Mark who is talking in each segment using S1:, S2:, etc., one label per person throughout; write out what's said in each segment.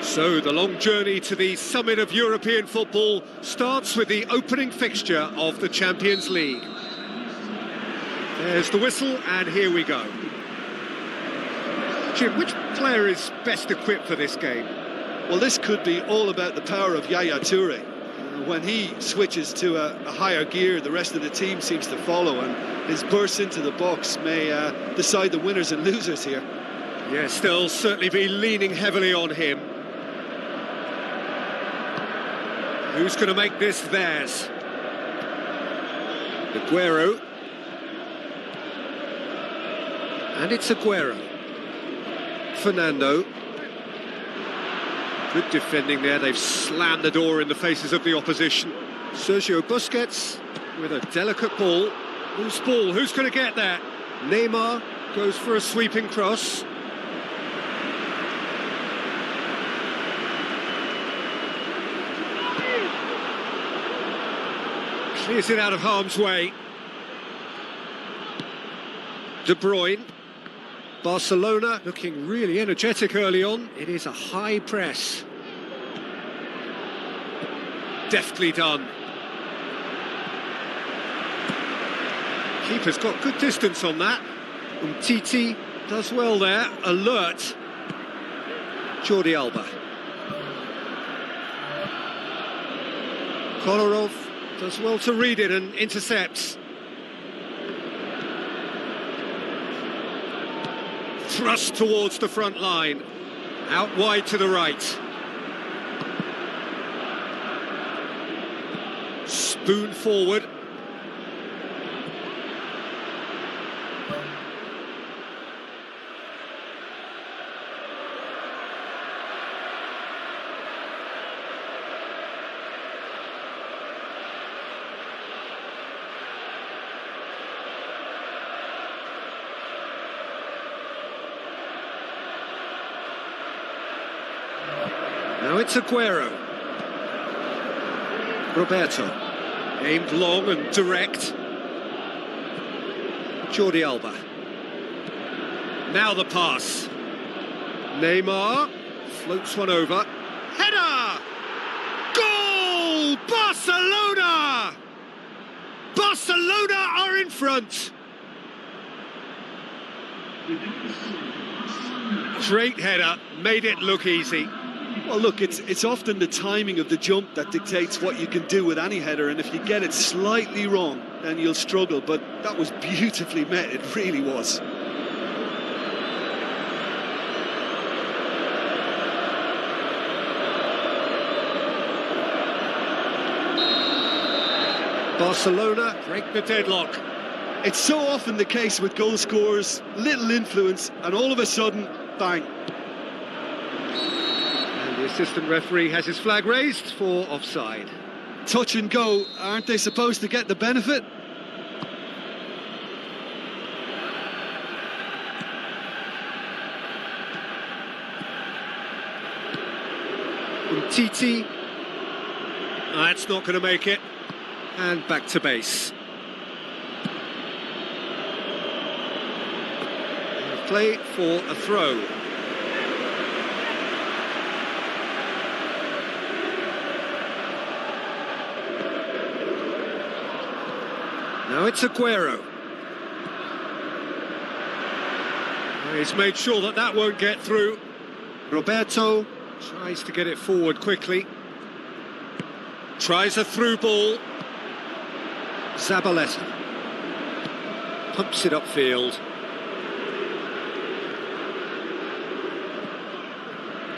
S1: So the long journey to the summit of European football starts with the opening fixture of the Champions League. There's the whistle, and here we go. Jim, which player is best equipped for this game?
S2: Well, this could be all about the power of Yaya Toure. When he switches to a higher gear, the rest of the team seems to follow, and his burst into the box may decide the winners and losers here.
S1: Yes, they'll certainly be leaning heavily on him. Who's going to make this theirs? Aguero. And it's Aguero. Fernando. Good defending there. They've slammed the door in the faces of the opposition. Sergio Busquets with a delicate ball. Loose ball. Who's going to get that? Neymar goes for a sweeping cross. Clears it out of harm's way. De Bruyne. Barcelona looking really energetic early on. It is a high press. Deftly done. Keeper's got good distance on that. Titi does well there. Alert. Jordi Alba. Kolarov does well to read it and intercepts. Thrust towards the front line. Out wide to the right. Spoon forward. Now it's Aguero. Roberto. Aimed long and direct. Jordi Alba. Now the pass. Neymar floats one over. Header! Goal! Barcelona! Barcelona are in front. Great header, made it look easy.
S2: Well, look, it's often the timing of the jump that dictates what you can do with any header, and if you get it slightly wrong, then you'll struggle, but that was beautifully met, it really was.
S1: Barcelona break the deadlock.
S2: It's so often the case with goal scorers, little influence, and all of a sudden, bang.
S1: The assistant referee has his flag raised for offside.
S2: Touch and go, aren't they supposed to get the benefit?
S1: Titi. That's not going to make it. And back to base. Play for a throw. Now it's Aguero. He's made sure that that won't get through. Roberto tries to get it forward quickly. Tries a through ball. Zabaleta pumps it upfield.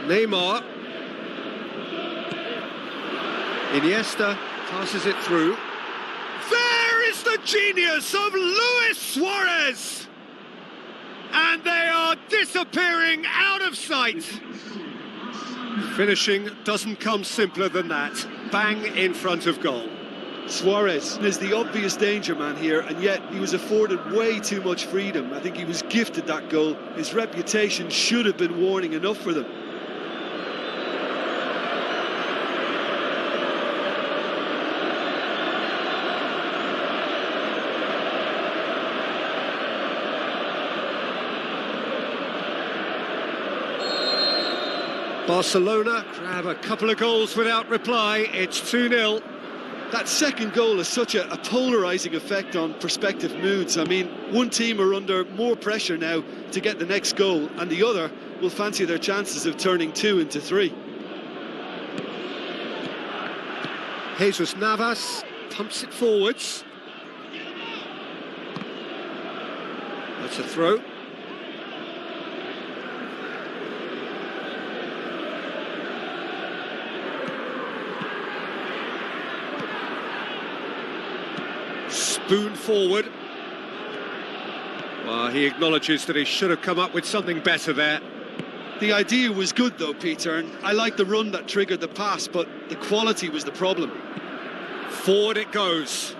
S1: Neymar. Iniesta passes it through. There is the genius of Luis Suarez! And they are disappearing out of sight. Finishing doesn't come simpler than that. Bang in front of goal.
S2: Suarez is the obvious danger man here, and yet he was afforded way too much freedom. I think he was gifted that goal. His reputation should have been warning enough for them.
S1: Barcelona grab a couple of goals without reply. It's 2-0.
S2: That second goal has such a polarising effect on prospective moods. I mean, one team are under more pressure now to get the next goal, and the other will fancy their chances of turning 2 into 3.
S1: Jesus Navas pumps it forwards. That's a throw. Spoon forward. Well, he acknowledges that he should have come up with something better there.
S2: The idea was good though, Peter, and I like the run that triggered the pass, but the quality was the problem.
S1: Forward it goes.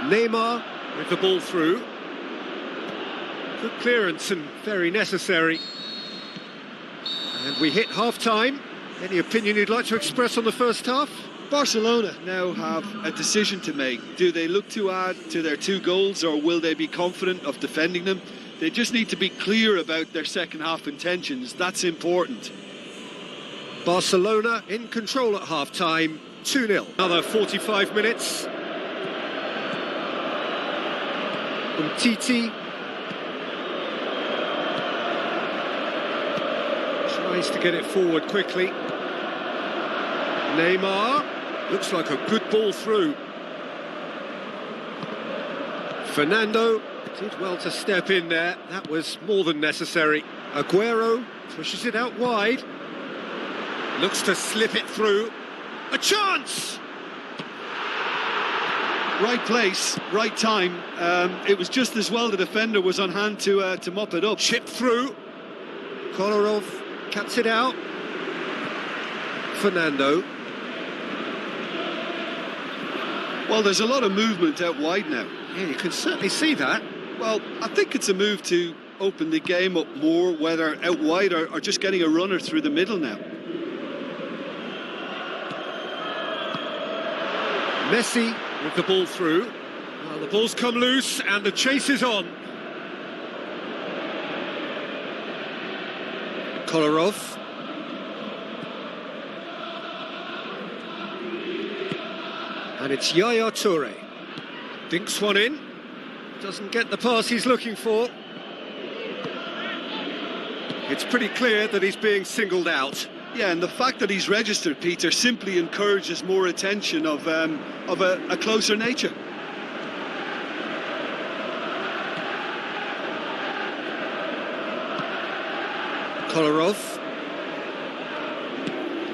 S1: Neymar with the ball through. Good clearance and very necessary. And we hit half-time. Any opinion you'd like to express on the first half?
S2: Barcelona now have a decision to make. Do they look to add to their 2 goals, or will they be confident of defending them? They just need to be clear about their second half intentions. That's important.
S1: Barcelona in control at half-time, 2-0. Another 45 minutes. Umtiti tries to get it forward quickly. Neymar. Looks like a good ball through. Fernando did well to step in there. That was more than necessary. Aguero pushes it out wide. Looks to slip it through. A chance!
S2: Right place, right time. It was just as well the defender was on hand to mop it up.
S1: Chip through. Kolarov cuts it out. Fernando.
S2: Well, there's a lot of movement out wide now.
S1: Yeah, you can certainly see that.
S2: Well, I think it's a move to open the game up more, whether out wide or just getting a runner through the middle now.
S1: Messi with the ball through. Well, the ball's come loose and the chase is on. Kolarov. And it's Yaya Toure. Dinks one in. Doesn't get the pass he's looking for. It's pretty clear that he's being singled out.
S2: Yeah, and the fact that he's registered, Peter, simply encourages more attention of a closer nature.
S1: Kolarov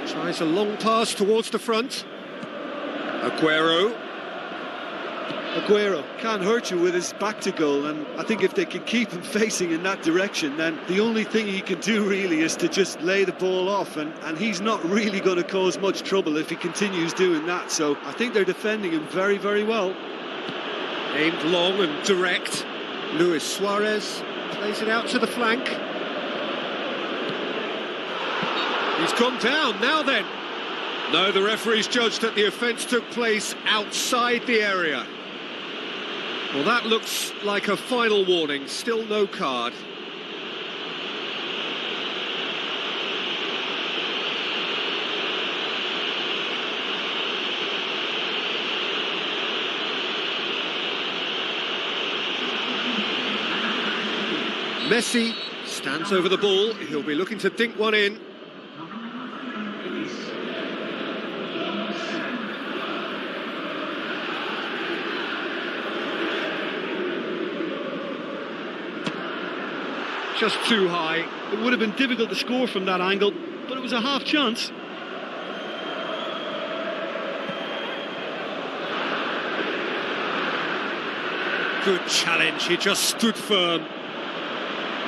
S1: tries a long pass towards the front. Aguero
S2: can't hurt you with his back to goal, and I think if they can keep him facing in that direction, then the only thing he can do really is to just lay the ball off, and he's not really going to cause much trouble if he continues doing that. So I think they're defending him very, very well.
S1: Aimed long and direct. Luis Suarez plays it out to the flank. He's gone down, now then. No, the referee's judged that the offence took place outside the area. Well, that looks like a final warning, still no card. Messi stands over the ball, he'll be looking to dink one in. just too high.
S3: It would have been difficult to score from that angle, but it was a half chance.
S1: Good challenge, he just stood firm.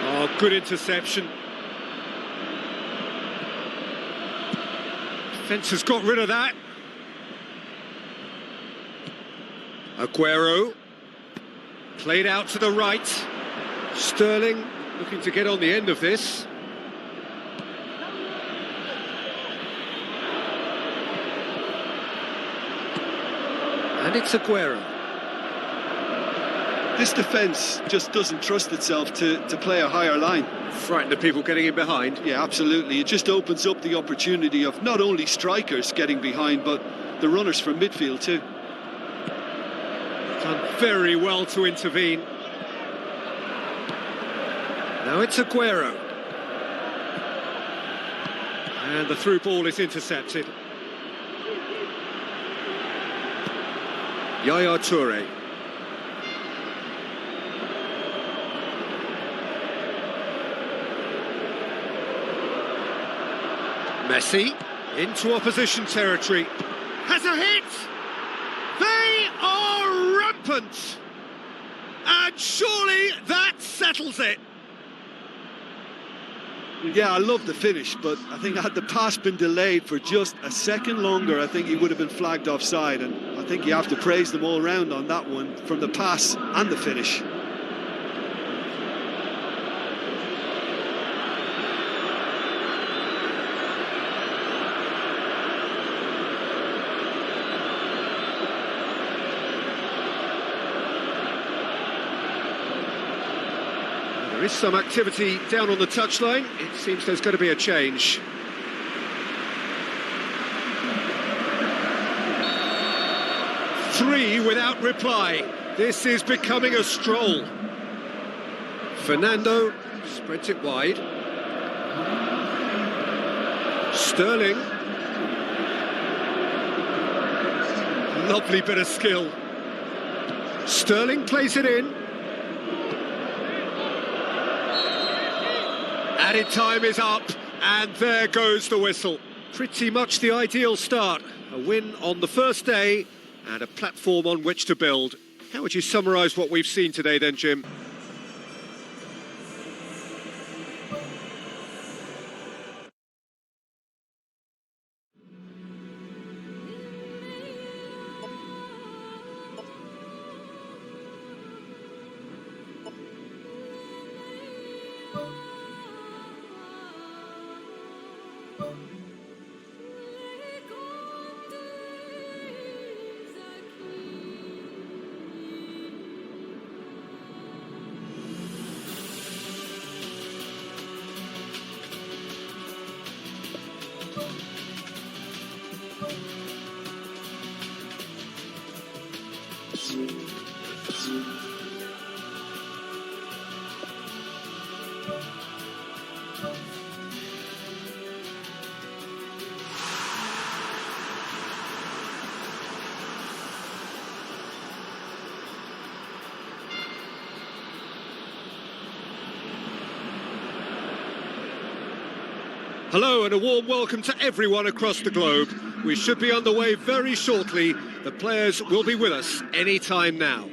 S1: Oh, good interception. Defence has got rid of that. Aguero. Played out to the right. Sterling looking to get on the end of this. And it's Aguero.
S2: This defence just doesn't trust itself to play a higher line.
S1: Frighten the people getting in behind.
S2: Yeah, absolutely. It just opens up the opportunity of not only strikers getting behind, but the runners from midfield too.
S1: Done very well to intervene. Now it's Aguero. And the through ball is intercepted. Yaya Toure. Messi into opposition territory. Has a hit! They are rampant! And surely that settles it.
S2: Yeah, I love the finish, but I think had the pass been delayed for just a second longer, I think he would have been flagged offside, and I think you have to praise them all round on that one, from the pass and the finish.
S1: There is some activity down on the touchline. It seems there's going to be a change. Three without reply. This is becoming a stroll. Fernando spreads it wide. Sterling. Lovely bit of skill. Sterling plays it in. Added time is up, and there goes the whistle. Pretty much the ideal start. A win on the first day, and a platform on which to build. How would you summarise what we've seen today then, Jim? Hello and a warm welcome to everyone across the globe. We should be underway very shortly. The players will be with us any time now.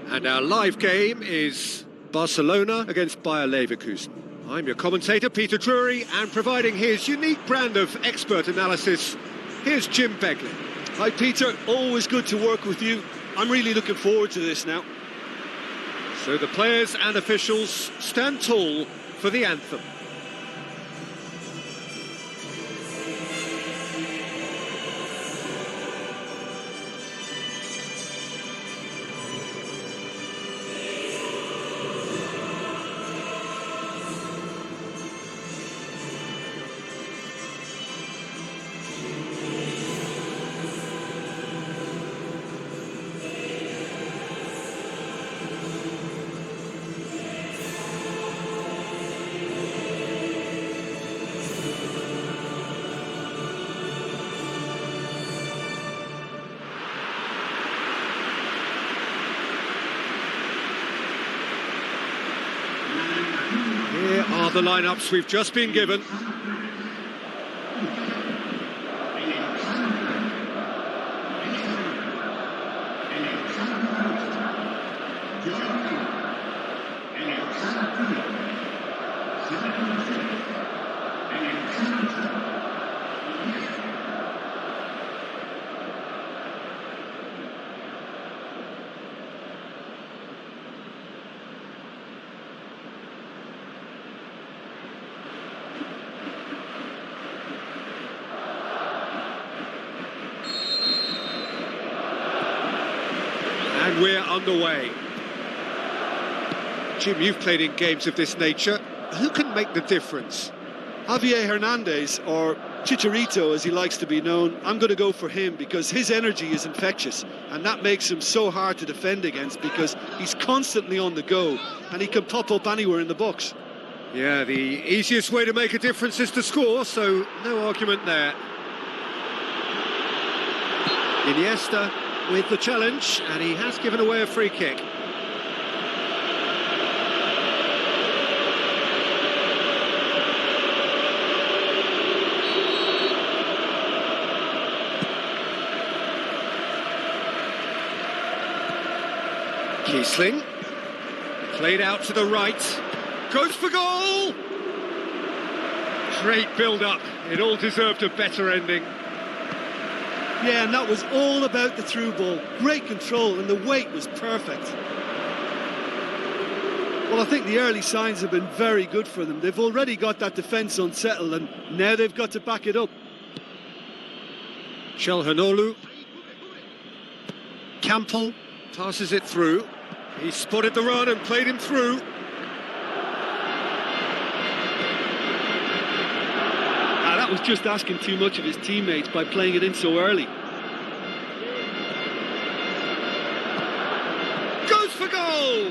S1: And our live game is Barcelona against Bayer Leverkusen. I'm your commentator, Peter Drury, and providing his unique brand of expert analysis, here's Jim Begley.
S2: Hi Peter, always good to work with you. I'm really looking forward to this now.
S1: So the players and officials stand tall for the anthem. are the lineups we've just been given. And we're underway. Jim, you've played in games of this nature. Who can make the difference?
S2: Javier Hernandez, or Chicharito as he likes to be known. I'm going to go for him because his energy is infectious, and that makes him so hard to defend against because he's constantly on the go and he can pop up anywhere in the box.
S1: Yeah, the easiest way to make a difference is to score, so no argument there. Iniesta with the challenge, and he has given away a free kick. Kiesling, played out to the right, goes for goal! Great build-up, it all deserved a better ending.
S2: Yeah, and that was all about the through ball. Great control, and the weight was perfect. Well, I think the early signs have been very good for them. They've already got that defence unsettled, and now they've got to back it up.
S1: Çalhanoğlu, Campbell passes it through. He spotted the run and played him through.
S3: That was just asking too much of his teammates by playing it in so early.
S1: Goes for goal!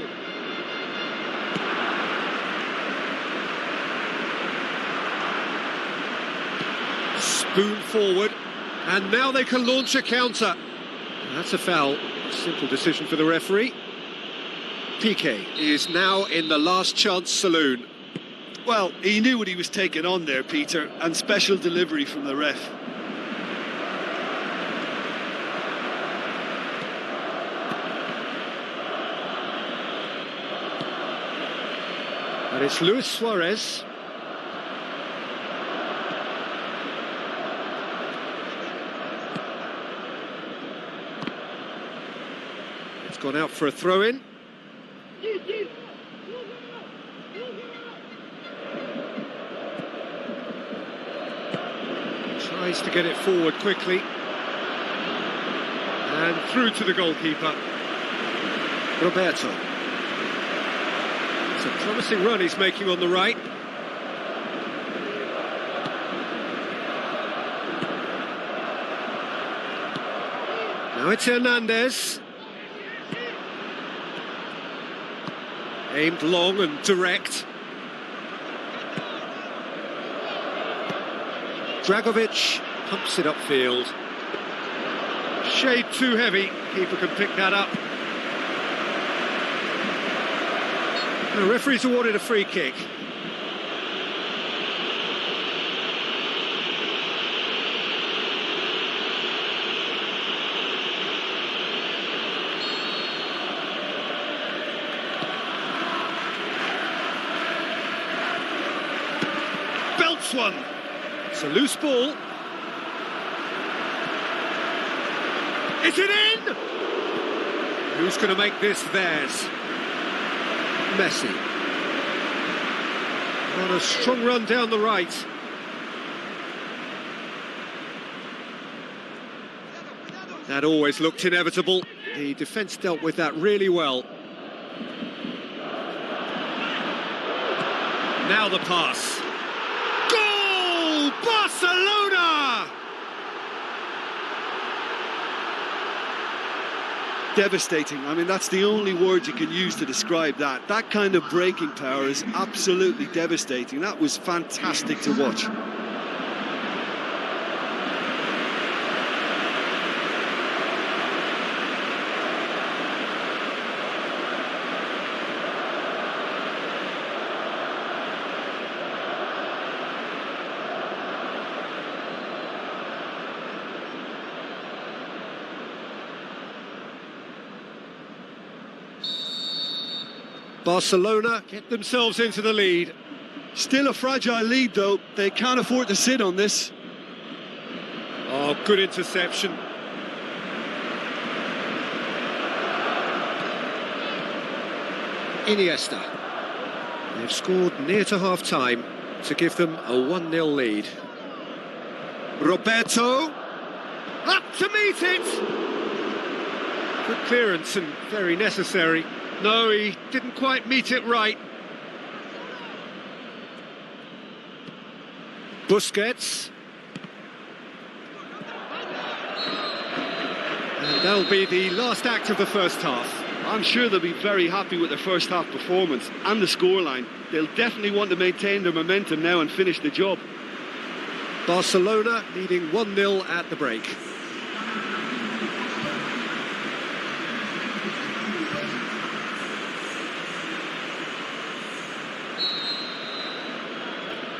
S1: Spoon forward, and now they can launch a counter. That's a foul. Simple decision for the referee. Piqué is now in the last chance saloon.
S2: Well, he knew what he was taking on there, Peter, and special delivery from the ref.
S1: And it's Luis Suarez. It's gone out for a throw-in. Tries to get it forward quickly. And through to the goalkeeper. Roberto. It's a promising run he's making on the right. Now it's Hernandez. Aimed long and direct. Dragovic pumps it upfield. Shade too heavy. Keeper can pick that up. The referee's awarded a free kick. Belts one. It's a loose ball. Is it in? Who's going to make this theirs? Messi. On a strong run down the right. That always looked inevitable. The defence dealt with that really well. Now the pass. Goal! Barcelona!
S2: Devastating. I mean, that's the only word you can use to describe that. That kind of breaking power is absolutely devastating. That was fantastic to watch.
S1: Barcelona get themselves into the lead.
S2: Still a fragile lead, though. They can't afford to sit on this.
S1: Oh, good interception. Iniesta. They've scored near to half-time to give them a 1-0 lead. Roberto. Up to meet it! Good clearance and very necessary. No, he didn't quite meet it right. Busquets. And that'll be the last act of the first half.
S3: I'm sure they'll be very happy with their first half performance and the scoreline. They'll definitely want to maintain their momentum now and finish the job.
S1: Barcelona leading 1-0 at the break.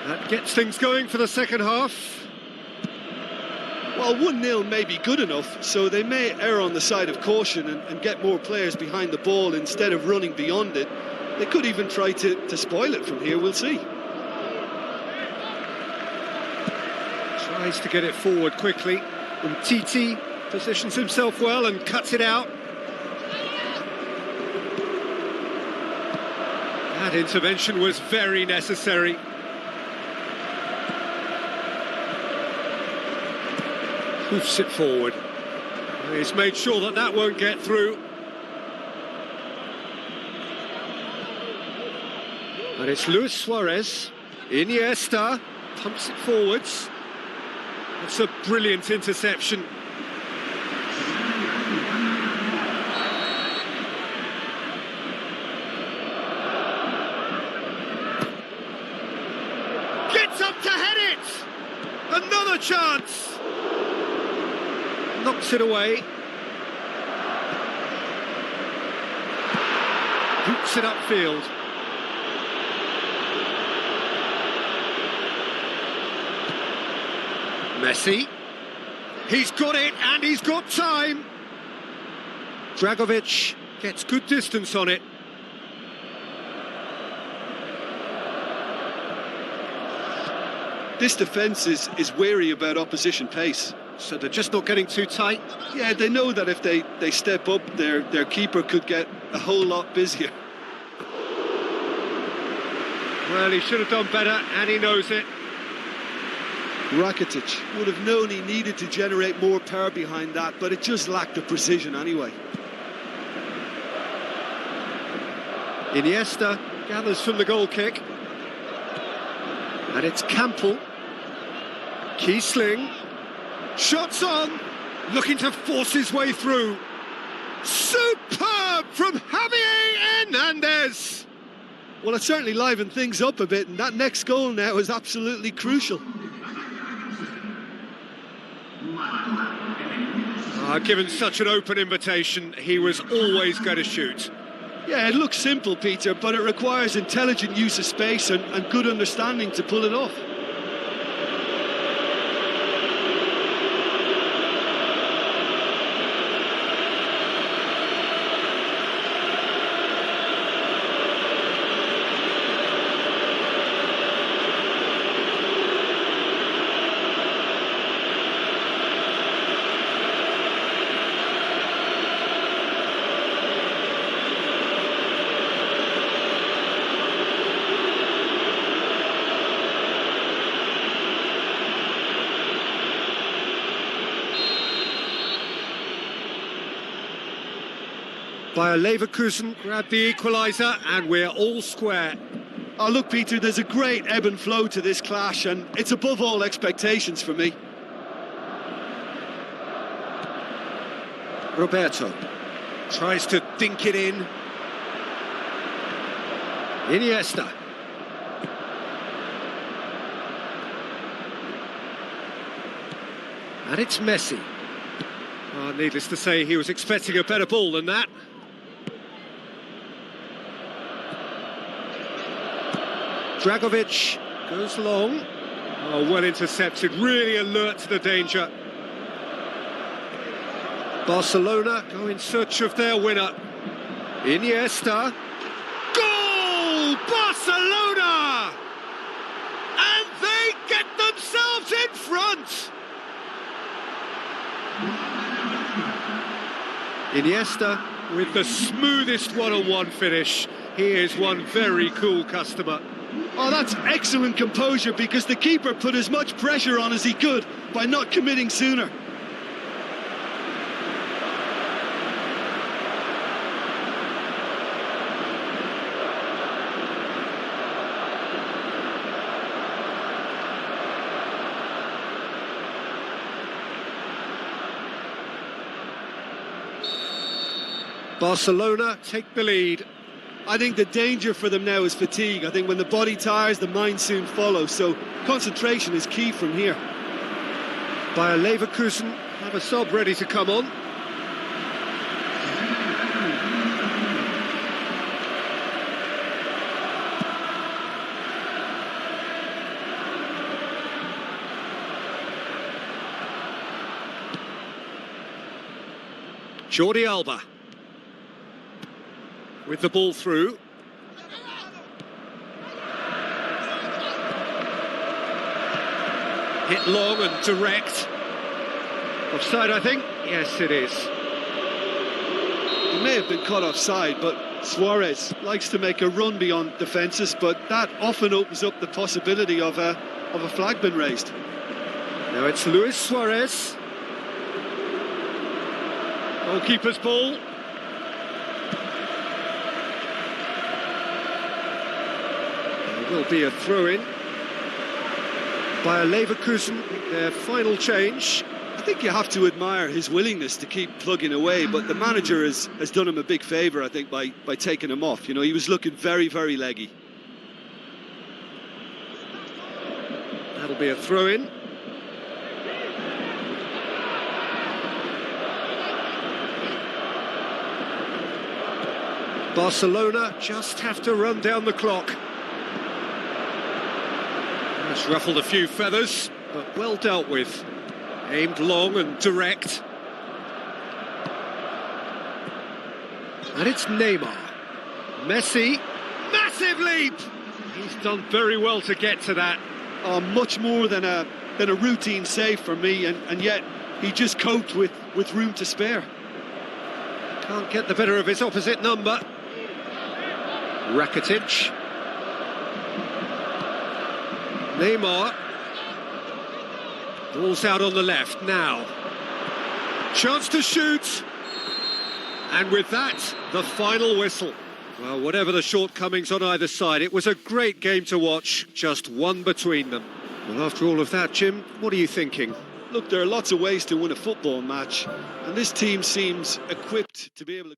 S1: That gets things going for the second half.
S2: Well, 1-0 may be good enough, so they may err on the side of caution and get more players behind the ball instead of running beyond it. They could even try to spoil it from here, we'll see.
S1: Tries to get it forward quickly. And Titi positions himself well and cuts it out. That intervention was very necessary. Hoofs it forward. He's made sure that that won't get through. And it's Luis Suarez. Iniesta pumps it forwards. It's a brilliant interception. Gets up to head it! Another chance! Knocks it away. Hoops it upfield. Messi. He's got it and he's got time. Dragovic gets good distance on it.
S2: This defence is wary about opposition pace.
S1: So they're just not getting too tight.
S2: Yeah, they know that if they step up, their keeper could get a whole lot busier.
S1: Well, he should have done better, and he knows it.
S2: Rakitic would have known he needed to generate more power behind that, but it just lacked the precision anyway.
S1: Iniesta gathers from the goal kick. And it's Campbell. Kiesling. Shots on, looking to force his way through. Superb from Javier Hernandez.
S2: Well, it certainly livened things up a bit, and that next goal now is absolutely crucial.
S1: Given such an open invitation, he was always going to shoot.
S2: Yeah, it looks simple, Peter, but it requires intelligent use of space and good understanding to pull it off.
S1: Bayer Leverkusen grabbed the equaliser and we're all square.
S2: Oh, look, Peter, there's a great ebb and flow to this clash, and it's above all expectations for me.
S1: Roberto tries to dink it in. Iniesta. And it's Messi. Oh, needless to say, he was expecting a better ball than that. Dragovic goes long. Oh, well intercepted, really alert to the danger. Barcelona go in search of their winner. Iniesta. Goal! Barcelona! And they get themselves in front! Iniesta with the smoothest one-on-one finish. He is one very cool customer.
S2: Oh, that's excellent composure, because the keeper put as much pressure on as he could by not committing sooner.
S1: Barcelona take the lead.
S2: I think the danger for them now is fatigue. I think when the body tires, the mind soon follows. So concentration is key from here.
S1: Bayer Leverkusen have a sub ready to come on. Jordi Alba with the ball through. Hit long and direct. Offside, I think. Yes, it is.
S2: He may have been caught offside, but Suarez likes to make a run beyond defences, but that often opens up the possibility of a flag being raised.
S1: Now it's Luis Suarez. Goalkeeper's ball. There will be a throw-in. Bayer Leverkusen, their final change.
S2: I think you have to admire his willingness to keep plugging away, but the manager has done him a big favour, I think, by taking him off. You know, he was looking very, very leggy.
S1: That'll be a throw-in. Barcelona just have to run down the clock. That's ruffled a few feathers, but well dealt with. Aimed long and direct. And it's Neymar. Messi. Massive leap! He's done very well to get to that.
S2: Much more than a routine save for me, and yet he just coped with room to spare.
S1: Can't get the better of his opposite number. Rakitic. Neymar. Ball's out on the left now. Chance to shoot. And with that, the final whistle. Well, whatever the shortcomings on either side, it was a great game to watch, just one between them. Well, after all of that, Jim, what are you thinking?
S2: Look, there are lots of ways to win a football match, and this team seems equipped to be able to...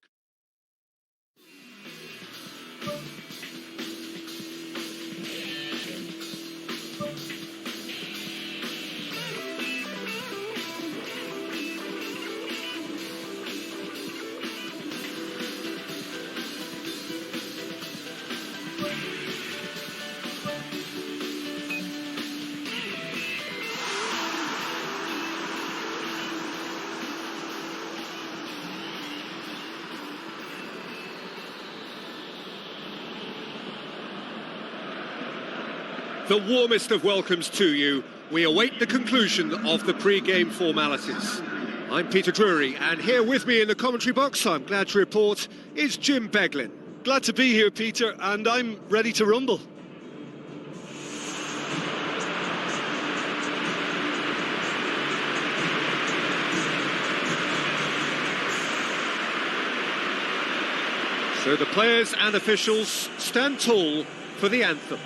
S1: The warmest of welcomes to you. We await the conclusion of the pre-game formalities. I'm Peter Drury, and here with me in the commentary box, I'm glad to report, is Jim Beglin.
S2: Glad to be here, Peter, and I'm ready to rumble.
S1: So the players and officials stand tall for the anthem.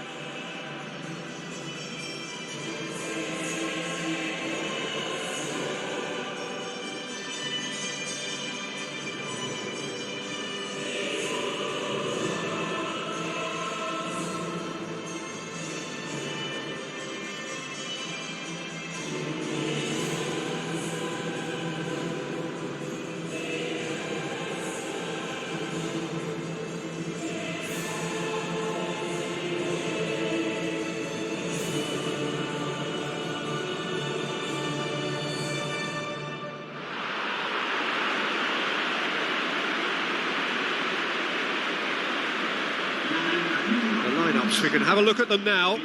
S1: So we can have a look at them now.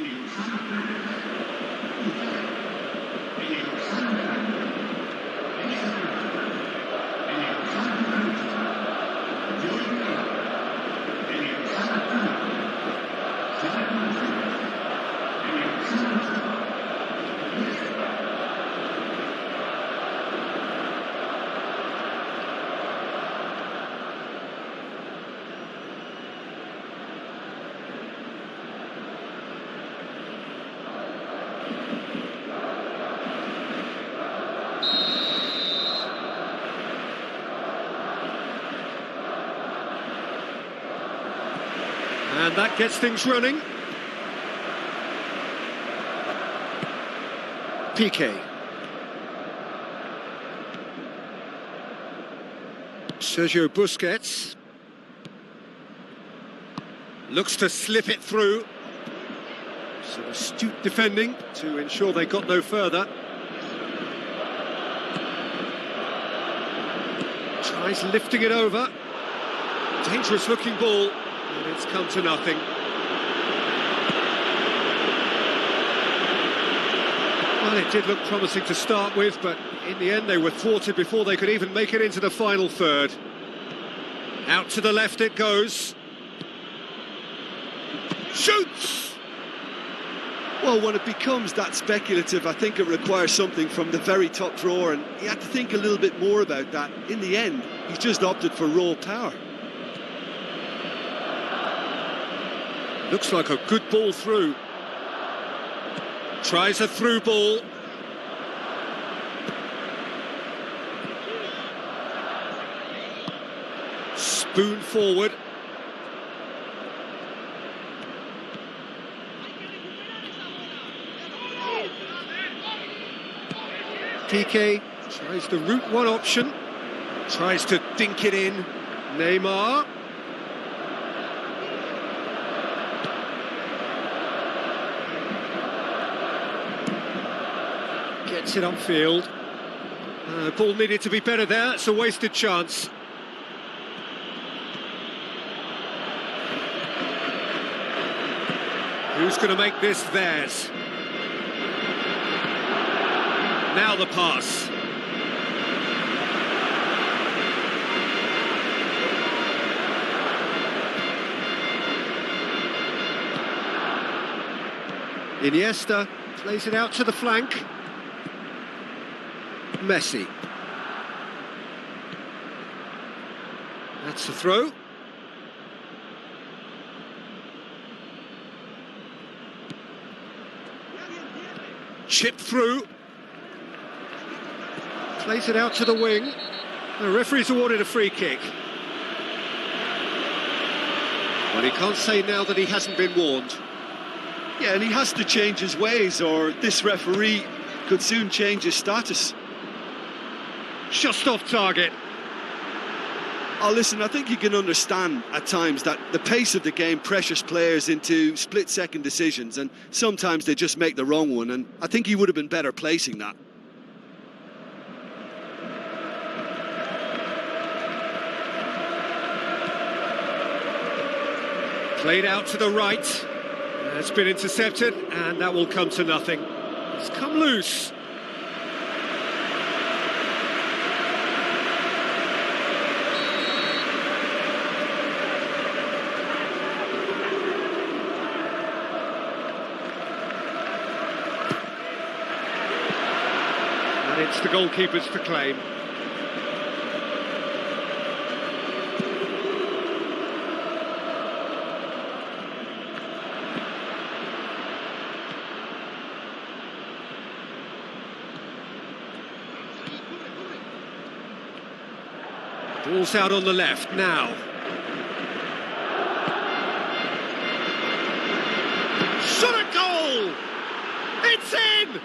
S1: And that gets things running. Piqué. Sergio Busquets. Looks to slip it through. Some astute defending to ensure they got no further. Tries lifting it over. Dangerous looking ball. And it's come to nothing. Well, it did look promising to start with, but in the end they were thwarted before they could even make it into the final third. Out to the left it goes. Shoots!
S2: Well, when it becomes that speculative, I think it requires something from the very top drawer, and he had to think a little bit more about that. In the end, he's just opted for raw power.
S1: Looks like a good ball through. Tries a through ball. Spoon forward. Piqué tries the route one option. Tries to dink it in. Neymar. Gets it upfield. Ball needed to be better there. It's a wasted chance. Who's going to make this theirs? Now the pass. Iniesta plays it out to the flank. Messi. That's the throw. Chipped through. Plays it out to the wing. The referee's awarded a free kick. Well, he can't say now that he hasn't been warned.
S2: Yeah, and he has to change his ways, or this referee could soon change his status.
S1: Just off target.
S2: Oh, listen, I think you can understand at times that the pace of the game pressures players into split-second decisions, and sometimes they just make the wrong one, and I think he would have been better placing that.
S1: Played out to the right. It's been intercepted, and that will come to nothing. It's come loose. And it's the goalkeeper's to claim. Ball's out on the left now. Shot a goal! It's in!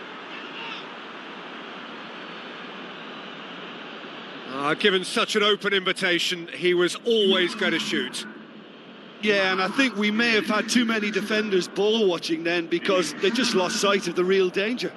S1: Given such an open invitation, he was always going to shoot.
S2: Yeah, and I think we may have had too many defenders ball watching then, because they just lost sight of the real danger.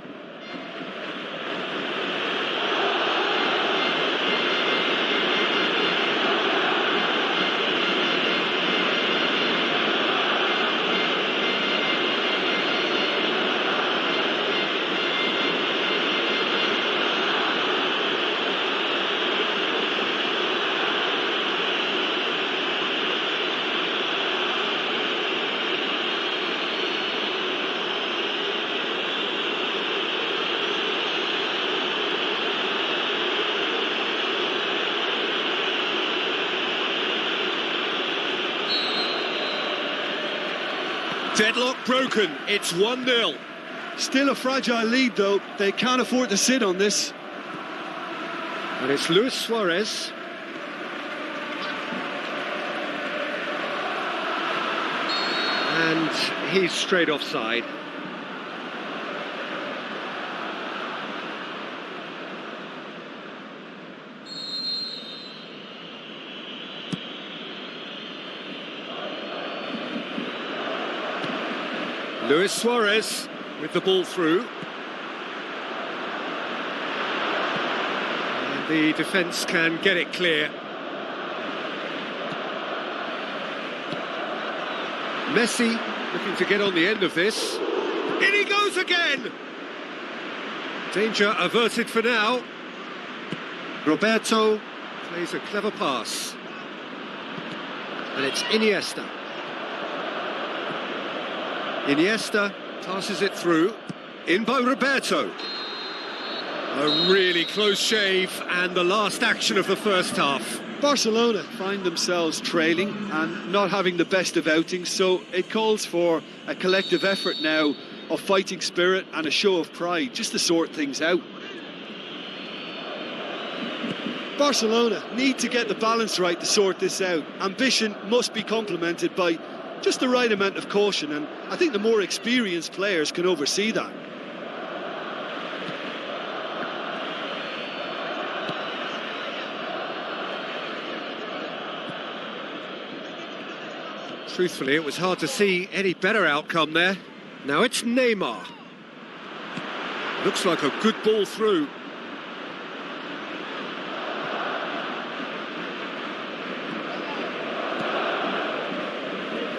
S1: Deadlock broken, it's 1-0.
S2: Still a fragile lead, though. They can't afford to sit on this.
S1: And it's Luis Suarez. And he's straight offside. Luis Suarez with the ball through. And the defence can get it clear. Messi looking to get on the end of this. In he goes again! Danger averted for now. Roberto plays a clever pass. And it's Iniesta. Iniesta passes it through. In by Roberto. A really close shave and the last action of the first half.
S2: Barcelona find themselves trailing and not having the best of outings, so it calls for a collective effort now of fighting spirit and a show of pride, just to sort things out. Barcelona need to get the balance right to sort this out. Ambition must be complemented by just the right amount of caution, and I think the more experienced players can oversee that.
S1: Truthfully, it was hard to see any better outcome there. Now it's Neymar. Looks like a good ball through.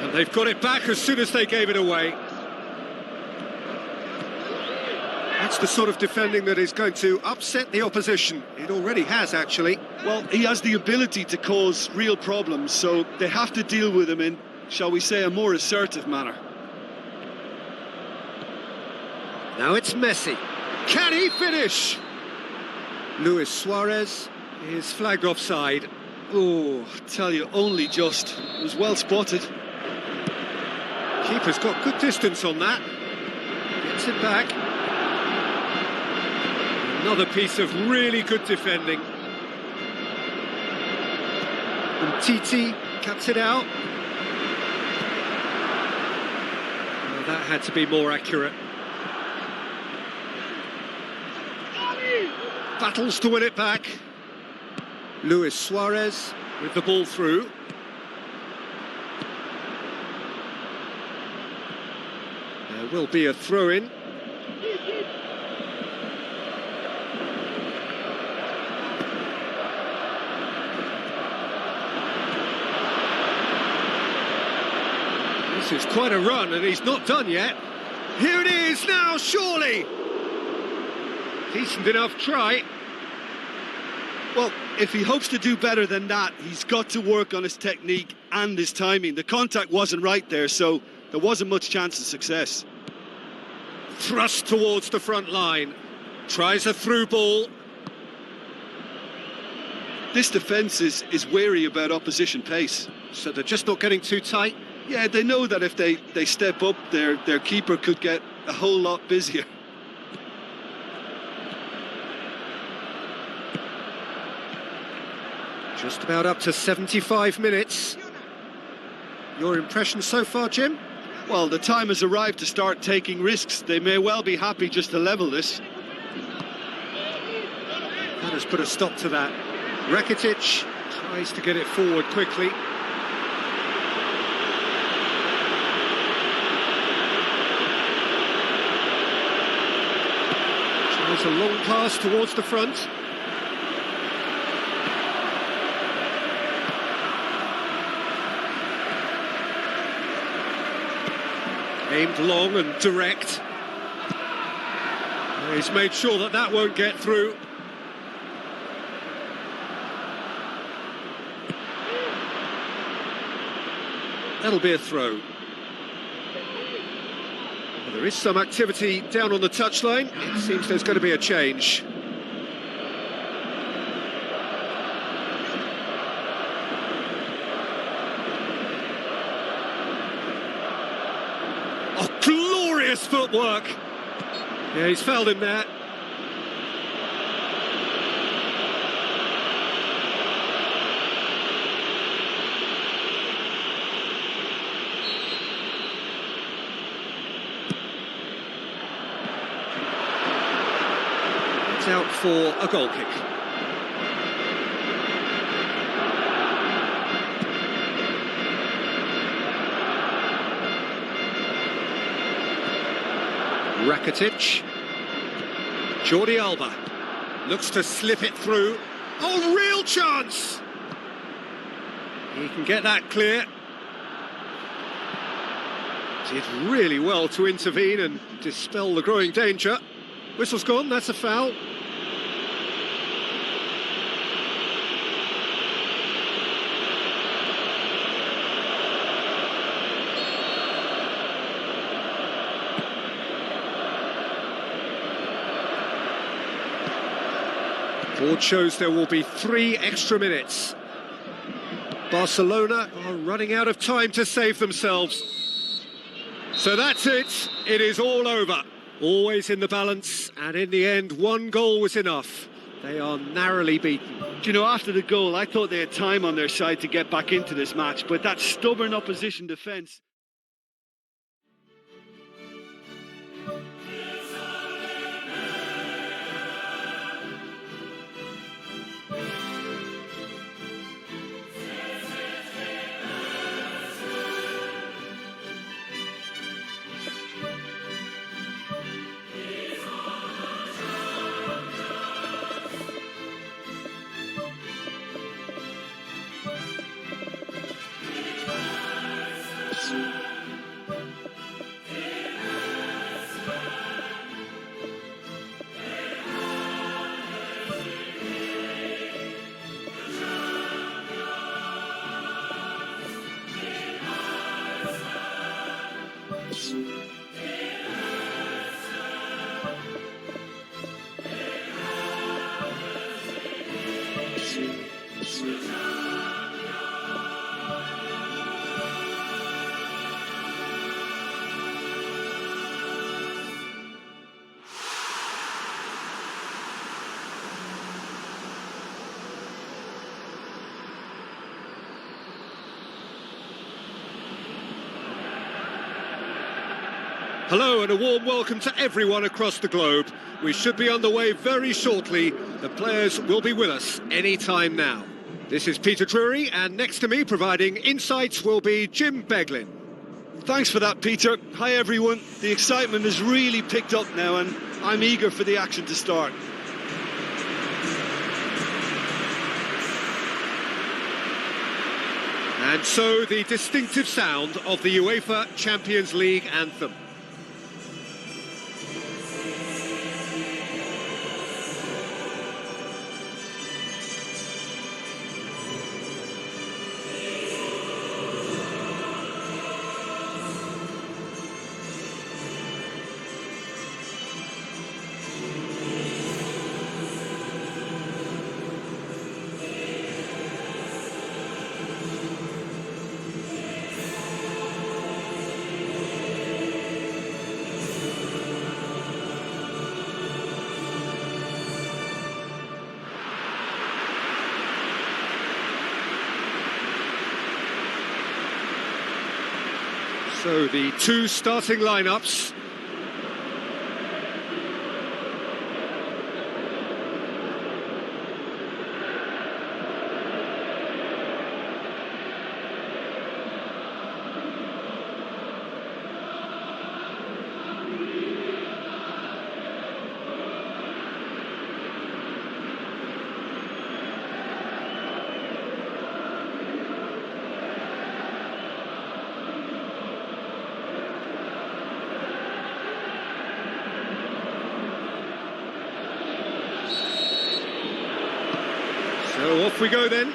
S1: And they've got it back as soon as they gave it away. That's the sort of defending that is going to upset the opposition. It already has, actually.
S2: Well, he has the ability to cause real problems, so they have to deal with him in, shall we say, a more assertive manner.
S1: Now it's Messi. Can he finish? Luis Suarez is flagged offside.
S2: Oh, I tell you, only just. It was well spotted.
S1: Keeper's got good distance on that. Gets it back. Another piece of really good defending. And Titi cuts it out. Well, that had to be more accurate. Battles to win it back. Luis Suarez with the ball through. There will be a throw-in. This is quite a run, and he's not done yet. Here it is now, surely! Decent enough try.
S2: Well, if he hopes to do better than that, he's got to work on his technique and his timing. The contact wasn't right there, so there wasn't much chance of success.
S1: Thrust towards the front line. Tries a through ball.
S2: This defence is wary about opposition pace.
S1: So they're just not getting too tight.
S2: Yeah, they know that if they step up, their keeper could get a whole lot busier.
S1: Just about up to 75 minutes. Your impression so far, Jim?
S2: Well, the time has arrived to start taking risks. They may well be happy just to level this.
S1: That has put a stop to that. Rakitic tries to get it forward quickly. Tries a long pass towards the front. Aimed long and direct. He's made sure that that won't get through. That'll be a throw. Well, there is some activity down on the touchline. It seems there's going to be a change. Glorious footwork. Yeah, he's fouled him there. It's out for a goal kick. Rakitic. Jordi Alba looks to slip it through. Oh, real chance! He can get that clear. Did really well to intervene and dispel the growing danger. Whistle's gone, that's a foul. Board shows there will be 3 extra minutes. Barcelona are running out of time to save themselves. So that's it. It is all over. Always in the balance, and in the end, 1 goal was enough. They are narrowly beaten.
S3: Do you know, after the goal, I thought they had time on their side to get back into this match, but that stubborn opposition defence.
S1: Hello and a warm welcome to everyone across the globe. We should be on the way very shortly. The players will be with us any time now. This is Peter Drury, and next to me providing insights will be Jim Beglin.
S2: Thanks for that, Peter. Hi, everyone. The excitement has really picked up now, and I'm eager for the action to start.
S1: And so the distinctive sound of the UEFA Champions League anthem. So the 2 starting lineups. So off we go then.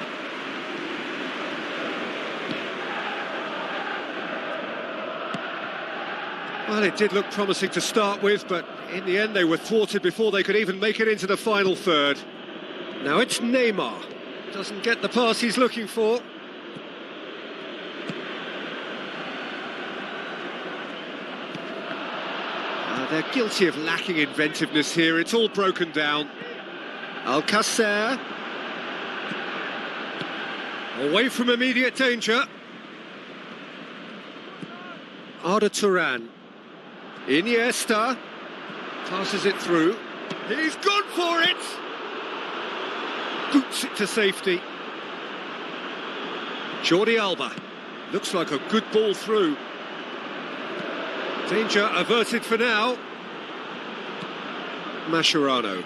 S1: Well, it did look promising to start with, but in the end they were thwarted before they could even make it into the final third. Now it's Neymar. Doesn't get the pass he's looking for. They're guilty of lacking inventiveness here. It's all broken down. Alcacer. Away from immediate danger. Arda Turan. Iniesta. Passes it through. He's gone for it! Boots it to safety. Jordi Alba. Looks like a good ball through. Danger averted for now. Mascherano.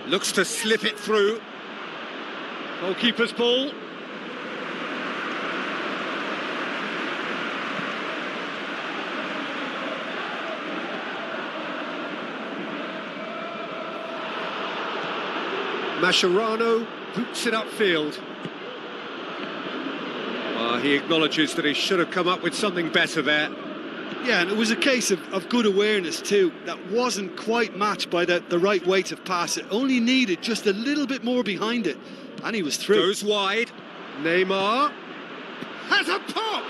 S1: Looks to slip it through. Goalkeeper's ball. Mascherano boots it upfield. He acknowledges that he should have come up with something better there.
S2: Yeah, and it was a case of good awareness too. That wasn't quite matched by the right weight of pass. It only needed just a little bit more behind it, and he was through.
S1: Goes wide. Neymar has a pop!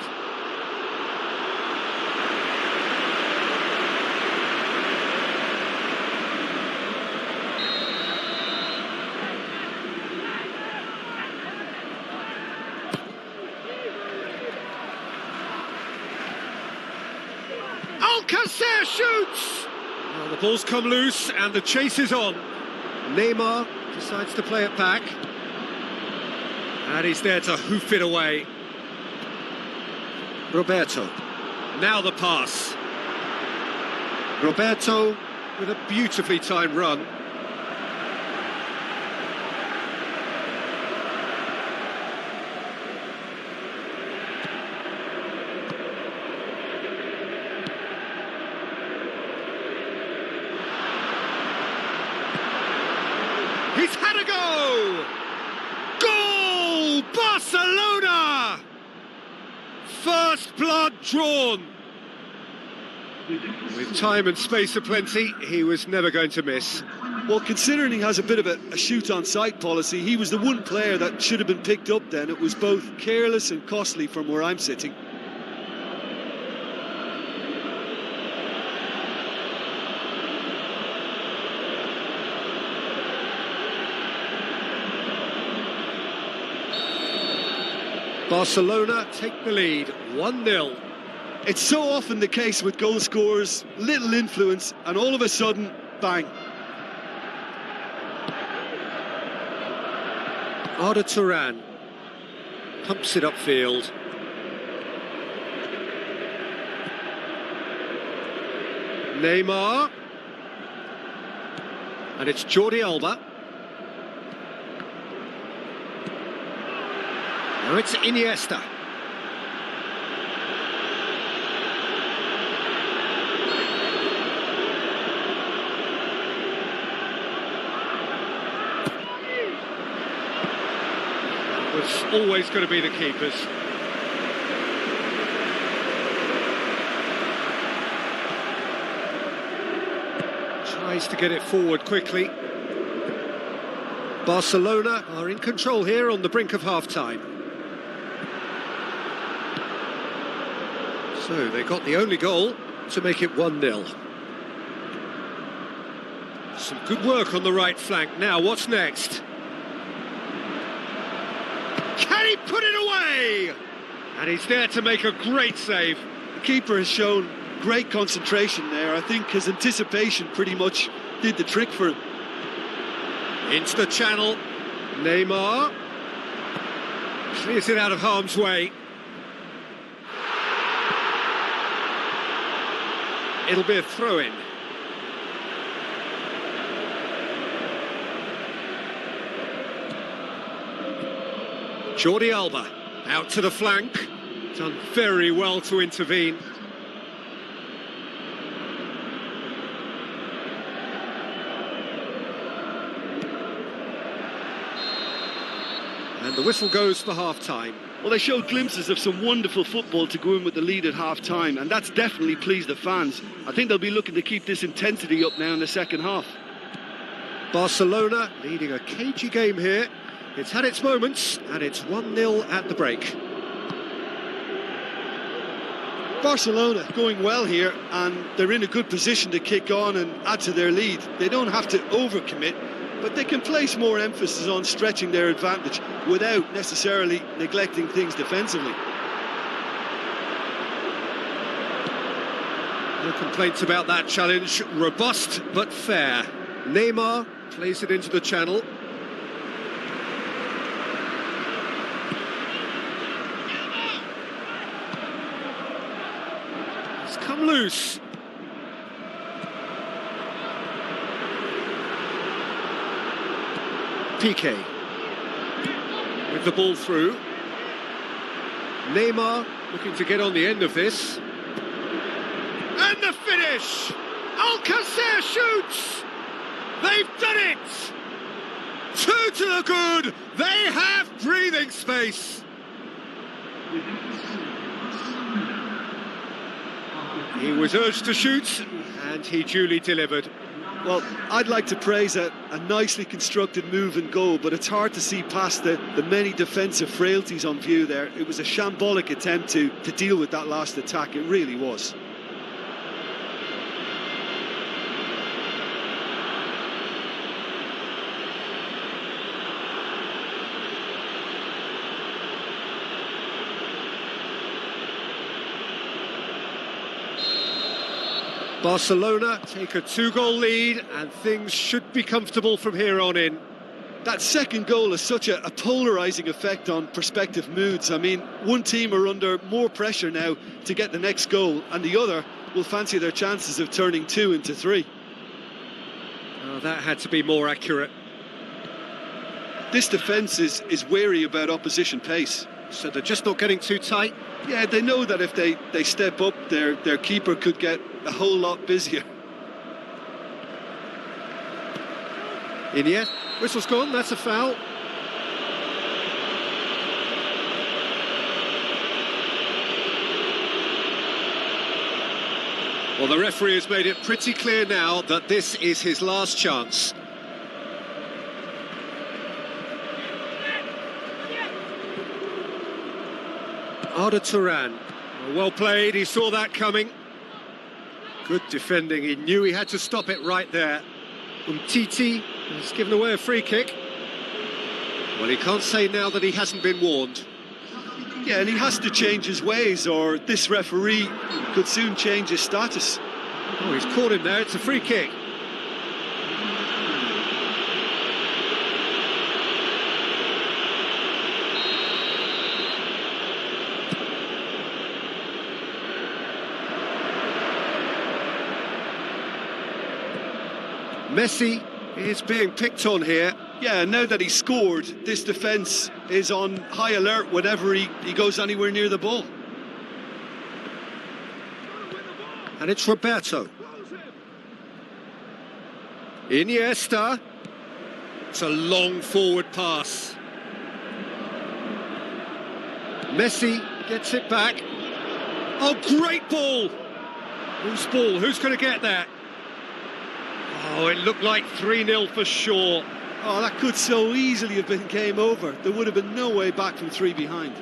S1: Alcacer shoots! Well, the ball's come loose and the chase is on. Neymar decides to play it back. And he's there to hoof it away. Roberto. Now the pass. Roberto with a beautifully timed run. He's had a go! Goal! Barcelona! First blood drawn. With time and space aplenty, he was never going to miss.
S2: Well, considering he has a bit of a shoot-on-sight policy, he was the one player that should have been picked up then. It was both careless and costly from where I'm sitting.
S1: Barcelona take the lead, 1-0.
S2: It's so often the case with goal scorers, little influence, and all of a sudden, bang.
S1: Arda Turan pumps it upfield. Neymar. And it's Jordi Alba. Now it's Iniesta. It was always going to be the keepers. Tries to get it forward quickly. Barcelona are in control here on the brink of half-time. So they got the only goal to make it 1-0. Some good work on the right flank. Now, what's next? Can he put it away? And he's there to make a great save.
S2: The keeper has shown great concentration there. I think his anticipation pretty much did the trick for him.
S1: Into the channel. Neymar clears it out of harm's way. It'll be a throw-in. Jordi Alba out to the flank. Done very well to intervene. And the whistle goes for half-time.
S3: Well, they showed glimpses of some wonderful football to go in with the lead at half-time, and that's definitely pleased the fans. I think they'll be looking to keep this intensity up now in the second half.
S1: Barcelona leading a cagey game here. It's had its moments, and it's 1-0 at the break.
S2: Barcelona going well here, and they're in a good position to kick on and add to their lead. They don't have to overcommit, but they can place more emphasis on stretching their advantage without necessarily neglecting things defensively.
S1: No complaints about that challenge. Robust but fair. Neymar plays it into the channel. It's come loose. Piqué with the ball through. Neymar looking to get on the end of this. And the finish! Alcacer shoots! They've done it! 2 to the good! They have breathing space! He was urged to shoot, and he duly delivered.
S2: Well, I'd like to praise a nicely constructed move and goal, but it's hard to see past the many defensive frailties on view there. It was a shambolic attempt to deal with that last attack, it really was.
S1: Barcelona take a 2-goal lead, and things should be comfortable from here on in.
S2: That second goal has such a polarising effect on prospective moods. I mean, one team are under more pressure now to get the next goal, and the other will fancy their chances of turning 2 into 3.
S1: Oh, that had to be more accurate.
S2: This defence is wary about opposition pace.
S1: So they're just not getting too tight?
S2: Yeah, they know that if they step up, their keeper could get a whole lot busier.
S1: Iniesta, whistle's gone, that's a foul. Well, the referee has made it pretty clear now that this is his last chance. Arda Turan, well played, he saw that coming. Good defending, he knew he had to stop it right there. Umtiti has given away a free kick. Well, he can't say now that he hasn't been warned.
S2: Yeah, and he has to change his ways, or this referee could soon change his status.
S1: Oh, he's caught him there, it's a free kick. Messi is being picked on here.
S2: Yeah, now that he's scored, this defence is on high alert whenever he goes anywhere near the ball.
S1: And it's Roberto. Iniesta. It's a long forward pass. Messi gets it back. Oh, great ball! Whose ball? Who's going to get that? Oh, it looked like 3-0 for sure.
S2: Oh, that could so easily have been game over. There would have been no way back from 3 behind.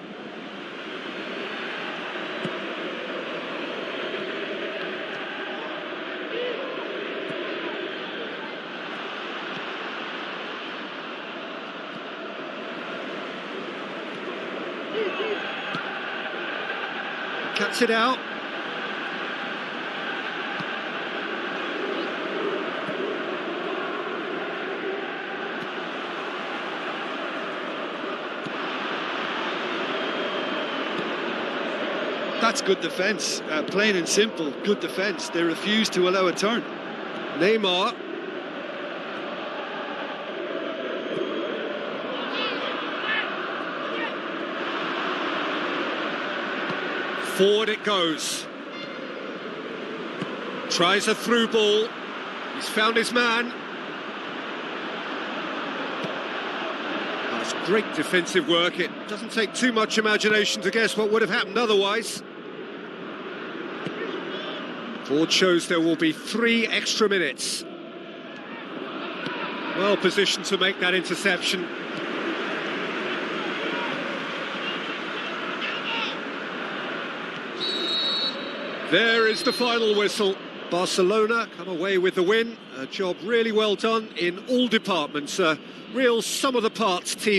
S1: Cuts it out.
S2: That's good defence, plain and simple, good defence. They refuse to allow a turn.
S1: Neymar. Forward it goes. Tries a through ball. He's found his man. That's great defensive work. It doesn't take too much imagination to guess what would have happened otherwise. Board shows there will be 3 extra minutes. Well positioned to make that interception. There is the final whistle. Barcelona come away with the win. A job really well done in all departments. A real sum of the parts team.